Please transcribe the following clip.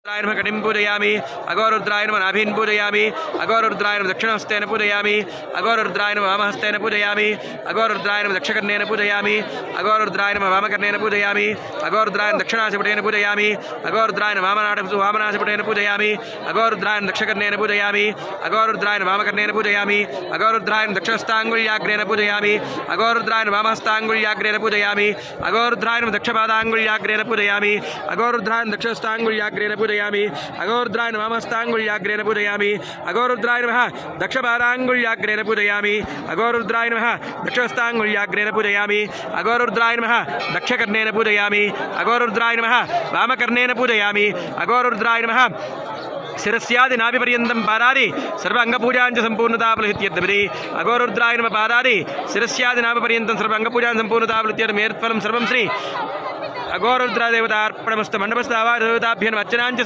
रुद्राय कटिं पूजयामि अघोरुद्राय नाभिं पूजयामि अघोरुद्राय दक्षिणहस्तेन पूजयामि अघोरुद्राय वामहस्तेन पूजयामि अघोरुद्राय दक्षकर्णेन पूजयामि अघोरुद्राय वामकर्णेन पूजयामि अघोरुद्राय दक्षिणाशिपुटेन पूजयामि अघोरुद्राय वामनाशिपुटेन पूजयामि अघोरुद्राय दक्षकर्णेन पूजयामि अघोरुद्राय वामकर्णेन पूजयामि अघोरुद्राय दक्षिणस्ताङ्गुल्याग्रेण पूजयामि अघोरुद्राय वामहस्ताङ्गुल्याग्रेण पूजयामि अघोरुद्राय दक्षपादाङ्गुल्याग्रेण पूजयामि अघोरुद्राय दक्षस्ताङ्गुल्याग्रेण पूजयामि अघोरुद्राय वामहस्ताङ्गुल्याग्रेण पूजयामि अघोरुद्राय नमः दक्षपादाङ्गुल्याग्रेण पूजयामि अघोरुद्राय नमः दक्षहस्ताङ्गुल्याग्रेण पूजयामि अघोरुद्राय नमः दक्षकर्णेन पूजयामि अघोरुद्राय नमः वामकर्णेन पूजयामि अघोरुद्राय नमः शिरस्यादि नाभिपर्यन्तं पादादि सर्व अंगपूजाञ्च सम्पूर्णताफलहित्यर्थमिति अघोरुद्राय नमः पादादि शिरस्यादि नाभिपर्यन्तं सर्व अंगपूजाञ्च सम्पूर्णताफलहित्यर्थमेर्फलं सर्वं श्री अघोरुद्रादेवतार्पणमस्तु मण्डपस्थ आवादेवताभ्यः अर्चनाञ्च